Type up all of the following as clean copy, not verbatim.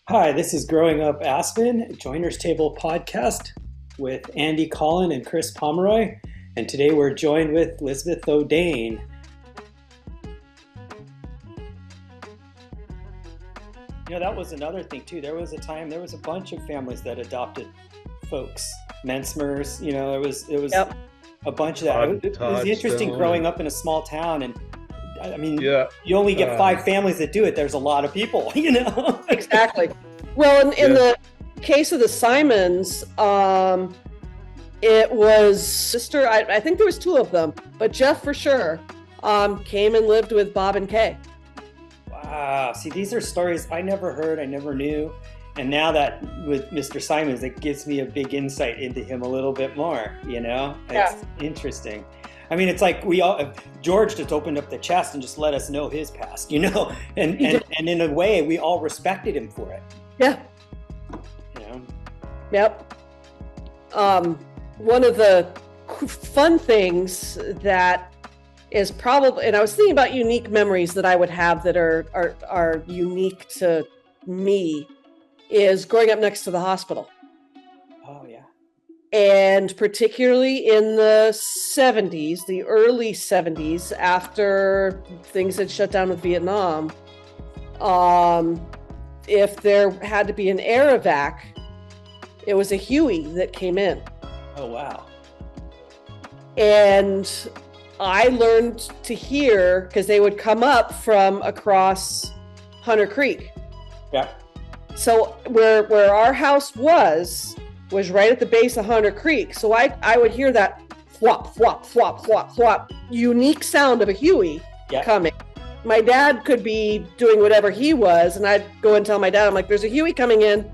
Hi, this is Growing Up Aspen, Joiners Table podcast with Andy Collin and Chris Pomeroy. And today we're joined with Lisbeth Odén. That was another thing too. There was a bunch of families that adopted folks, Mensmers, Yep. a bunch of that. It was interesting growing up in a small town, and you only get 5 families that do it. There's a lot of people, Exactly. Well, in the case of the Simons, it was sister. I think there was 2 of them, but Jeff for sure came and lived with Bob and Kay. Wow. See, these are stories I never heard, I never knew. And now that with Mr. Simons, it gives me a big insight into him a little bit more, It's interesting. I mean, it's like George just opened up the chest and just let us know his past, and in a way, we all respected him for it. Yeah. Yep. One of the fun things that is probably, and I was thinking about unique memories that I would have that are unique to me, is growing up next to the hospital. Oh, yeah. And particularly in the 70s, the early 70s, after things had shut down with Vietnam, if there had to be an air evac, it was a Huey that came in. Oh, wow. And I learned to hear, because they would come up from across Hunter Creek. Yeah. So where our house was right at the base of Hunter Creek. So I would hear that flop, flop, flop, flop, flop, unique sound of a Huey coming. My dad could be doing whatever he was, and I'd go and tell my dad, I'm like, there's a Huey coming in.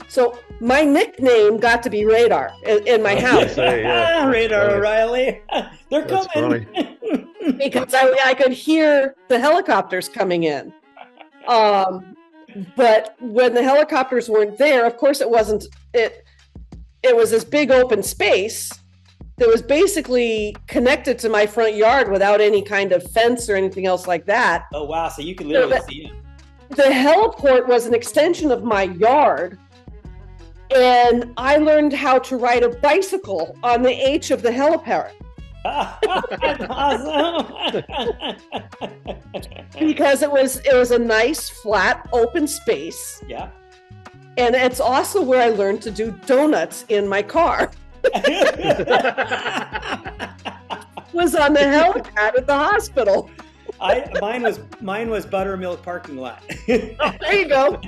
So my nickname got to be Radar in my house. Radar O'Reilly. They're coming. Because I could hear the helicopters coming in. But when the helicopters weren't there, of course it wasn't, it was this big open space that was basically connected to my front yard without any kind of fence or anything else like that. Oh, wow. So you could literally see it. The heliport was an extension of my yard. And I learned how to ride a bicycle on the H of the helipad. That's awesome. Because it was a nice flat open space. Yeah. And it's also where I learned to do donuts in my car. Was on the helipad at the hospital. Mine was buttermilk parking lot. Oh, there you go.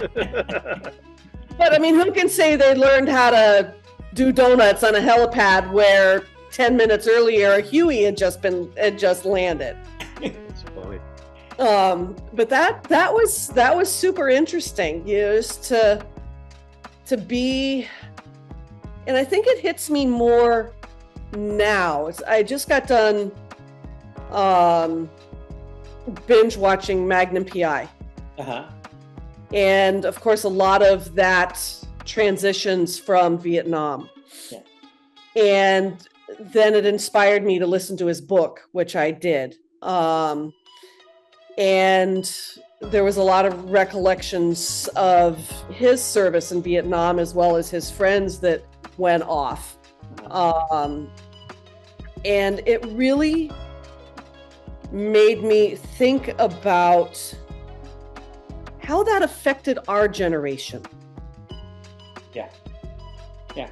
But I mean, who can say they learned how to do donuts on a helipad where 10 minutes earlier a Huey had just landed? That's funny. But that was super interesting, just to be, and I think it hits me more now. I just got done binge watching Magnum PI. Uh-huh. And of course, a lot of that transitions from Vietnam. Yeah. And then it inspired me to listen to his book, which I did. And there was a lot of recollections of his service in Vietnam, as well as his friends that went off. And it really made me think about how that affected our generation. Yeah. Yeah.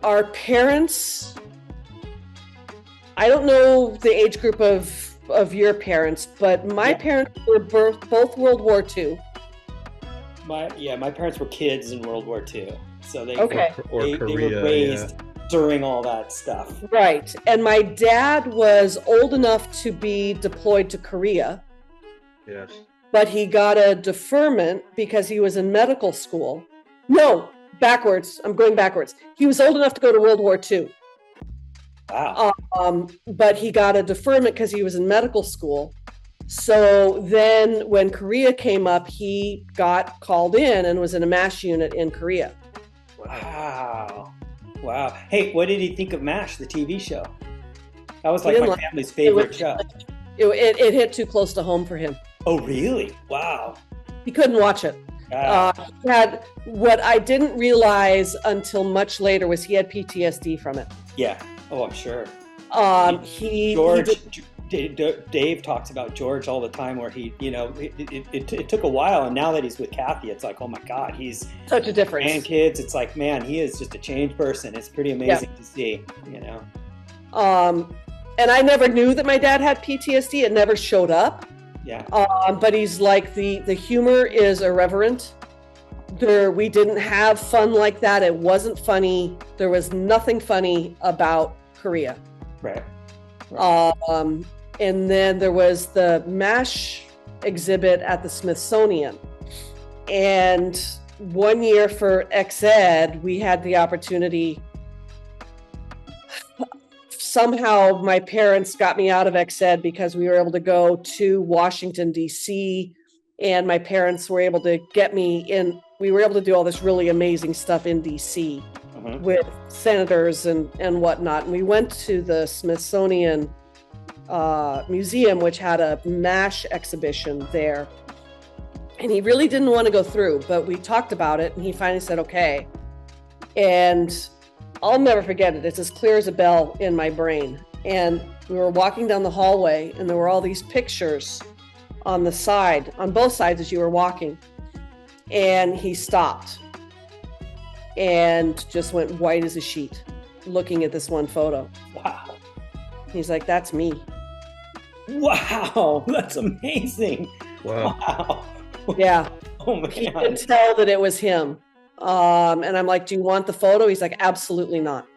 Our parents, I don't know the age group of your parents, but my parents were both World War II. My parents were kids in World War II. So they Okay. they were raised during all that stuff. Right. And my dad was old enough to be deployed to Korea. Yes. But he got a deferment because he was in medical school. No, backwards. I'm going backwards. He was old enough to go to World War II. Wow. But he got a deferment because he was in medical school. So then when Korea came up, he got called in and was in a MASH unit in Korea. Wow. Hey, what did he think of MASH, the TV show? That was like my family's favorite show. It hit too close to home for him. Oh, really? Wow. He couldn't watch it. He had, what I didn't realize until much later was he had PTSD from it. Yeah. Oh, I'm sure. Dave talks about George all the time, where he, it took a while, and now that he's with Kathy, it's like, oh my God, he's such a difference. And kids, it's like, man, he is just a changed person. It's pretty amazing to see, And I never knew that my dad had PTSD. It never showed up. Yeah. But he's like, the humor is irreverent. We didn't have fun like that. It wasn't funny. There was nothing funny about Korea. Right. And then there was the MASH exhibit at the Smithsonian. And one year for XEd, we had the opportunity. Somehow my parents got me out of XEd because we were able to go to Washington, D.C. And my parents were able to get me in. We were able to do all this really amazing stuff in D.C. With senators and whatnot. And we went to the Smithsonian Museum, which had a MASH exhibition there. And he really didn't want to go through, but we talked about it, and he finally said, okay. And I'll never forget it. It's as clear as a bell in my brain. And we were walking down the hallway, and there were all these pictures on the side, on both sides as you were walking. And he stopped and just went white as a sheet looking at this one photo. Wow. He's like, that's me. Wow, that's amazing. Wow. Yeah. Oh my He God. could tell that it was him. And I'm like, do you want the photo? He's like, absolutely not.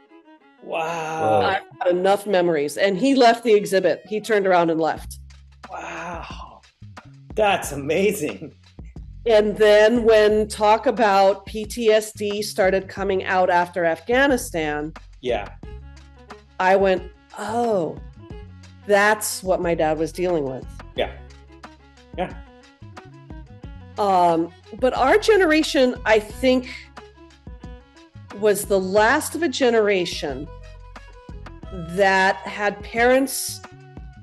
Wow. I've got enough memories. And he left the exhibit. He turned around and left. Wow. That's amazing. And then when talk about PTSD started coming out after Afghanistan, Yeah. I went, oh, that's what my dad was dealing with. Yeah. Yeah. But our generation, I think, was the last of a generation that had parents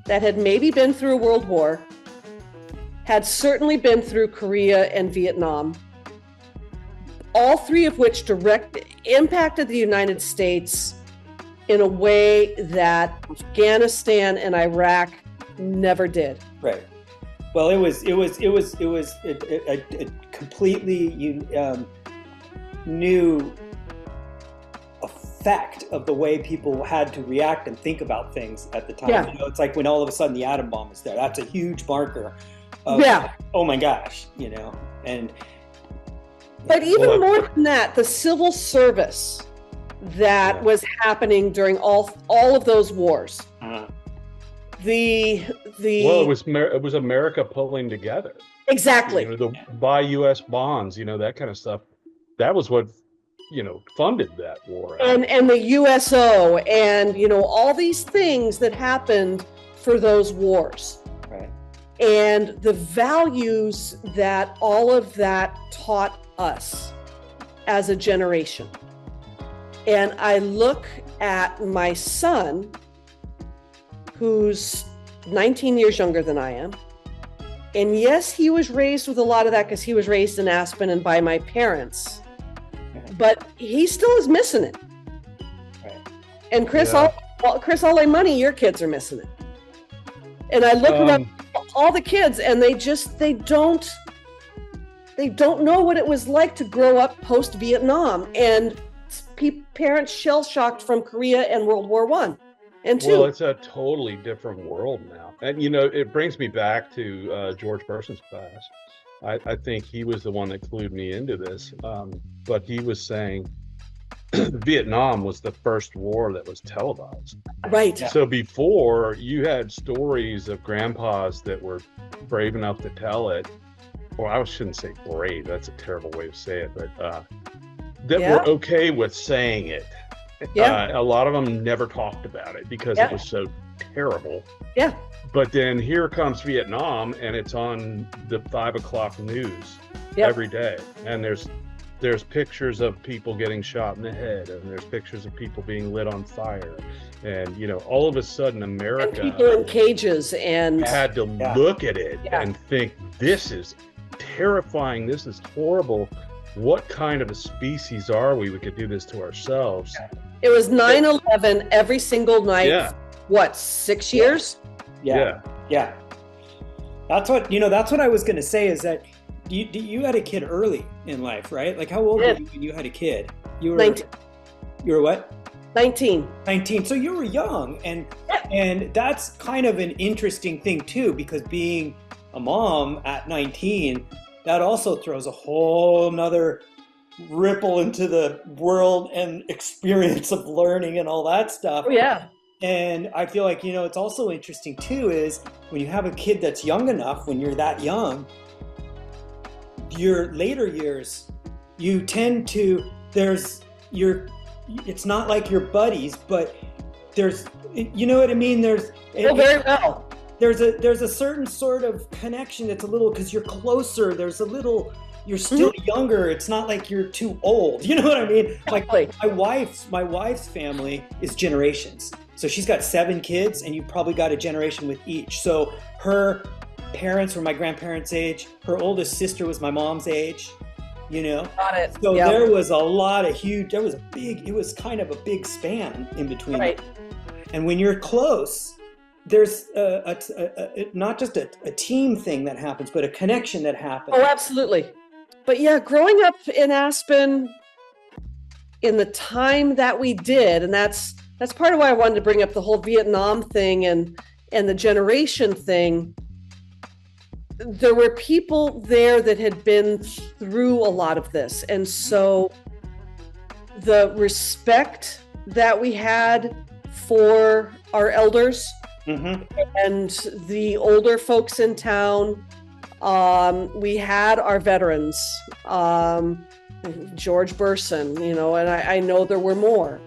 that had maybe been through a world war, had certainly been through Korea and Vietnam, all three of which impacted the United States in a way that Afghanistan and Iraq never did. Right. Well, it was a completely new effect of the way people had to react and think about things at the time. Yeah. It's like when all of a sudden the atom bomb is there. That's a huge marker of, oh my gosh, and. But even more than that, the civil service that was happening during all of those wars. Well, it was America pulling together. Exactly. Buy U.S. bonds, that kind of stuff. That was what, funded that war. And the USO and, all these things that happened for those wars. Right. And the values that all of that taught us as a generation. And I look at my son, who's 19 years younger than I am. And yes, he was raised with a lot of that because he was raised in Aspen and by my parents. But he still is missing it. Right. And Chris, all that money, your kids are missing it. And I look around all the kids, and they don't know what it was like to grow up post-Vietnam, and parents shell-shocked from Korea and World War I and II. Well, it's a totally different world now. And, it brings me back to George Burson's class. I think he was the one that clued me into this. But he was saying Vietnam was the first war that was televised. Right. So before, you had stories of grandpas that were brave enough to tell it. Or I shouldn't say brave, that's a terrible way to say it, but that were okay with saying it. Yeah. A lot of them never talked about it because it was so terrible. Yeah. But then here comes Vietnam, and it's on the 5 o'clock news every day. And there's pictures of people getting shot in the head, and there's pictures of people being lit on fire. And, all of a sudden America and people in cages and had to look at it and think, this is terrifying. This is horrible. What kind of a species are we? We could do this to ourselves. It was 9/11 every single night. Yeah. What, 6 years? Yeah. That's what I was going to say is that you had a kid early in life, right? Like how old were you when you had a kid? You were 19. You were what? 19. 19. So you were young, and that's kind of an interesting thing too, because being a mom at 19, that also throws a whole nother ripple into the world and experience of learning and all that stuff. Oh, yeah. And I feel like, it's also interesting too, is when you have a kid that's young enough, when you're that young, your later years, you tend to, it's not like your buddies, but there's, you know what I mean? There's a certain sort of connection that's a little, because you're closer, there's a little, you're still younger. It's not like you're too old. You know what I mean? Like my wife's family is generations. So she's got 7 kids, and you've probably got a generation with each. So her parents were my grandparents' age. Her oldest sister was my mom's age. Got it. So there was a lot of it was kind of a big span in between. Right. And when you're close, there's not just a team thing that happens, but a connection that happens. Oh, absolutely. But yeah, growing up in Aspen in the time that we did, and that's part of why I wanted to bring up the whole Vietnam thing and the generation thing. There were people there that had been through a lot of this. And so the respect that we had for our elders and the older folks in town, we had our veterans, George Burson, and I know there were more.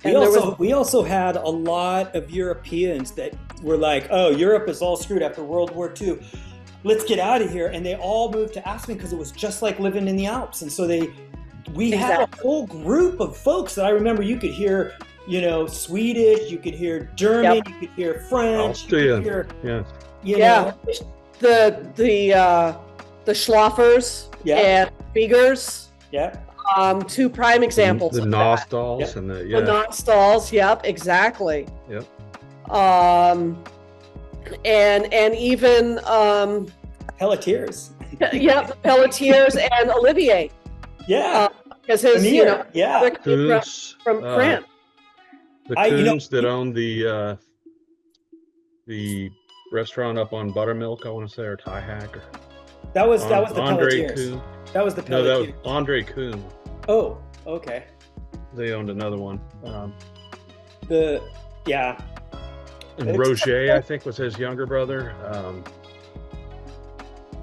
We also had a lot of Europeans that were like, oh, Europe is all screwed after World War II. Let's get out of here. And they all moved to Aspen because it was just like living in the Alps. And so we had a whole group of folks that I remember you could hear, Swedish, you could hear German, you could hear French, Austria. You could hear, the Schlaffers and Biegers. Yeah. 2 prime examples. The Nostals and the Nostals. Yep, exactly. Yep. And even Pelletiers. Yeah, the Pelletiers and Olivier. Yeah. Because his Coons, from France. The Coons that owned the restaurant up on Buttermilk, I want to say, or Thai Hack. That was the Andre Pelletiers. Kuhn. That was the Pelletiers. No, that was Andre Kuhn. Oh, okay. They owned another one. And Roger, I think, was his younger brother.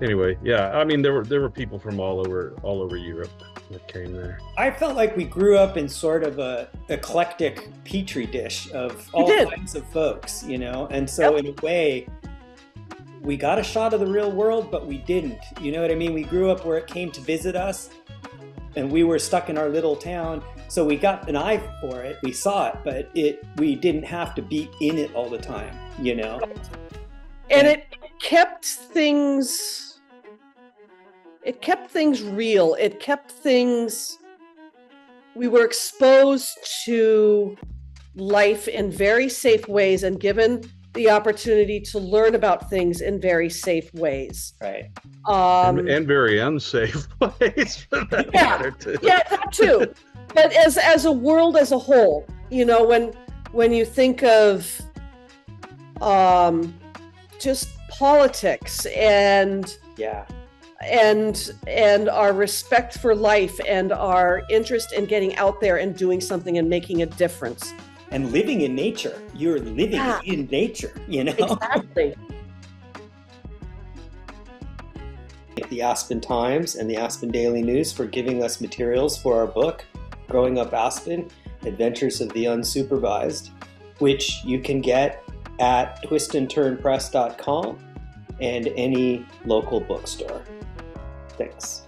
Anyway, yeah. I mean, there were people from all over Europe that came there. I felt like we grew up in sort of a eclectic petri dish of all kinds of folks, and so in a way, we got a shot of the real world, but we didn't. You know what I mean? We grew up where it came to visit us, and we were stuck in our little town. So we got an eye for it. We saw it, but we didn't have to be in it all the time, And it kept things real. It kept things, we were exposed to life in very safe ways and given the opportunity to learn about things in very safe ways. Right. And very unsafe ways for that matter too. Yeah, that too. But as a world as a whole, when you think of just politics and our respect for life and our interest in getting out there and doing something and making a difference. And living in nature. You're living in nature, Exactly. The Aspen Times and the Aspen Daily News for giving us materials for our book, Growing Up Aspen, Adventures of the Unsupervised, which you can get at twistandturnpress.com and any local bookstore. Thanks.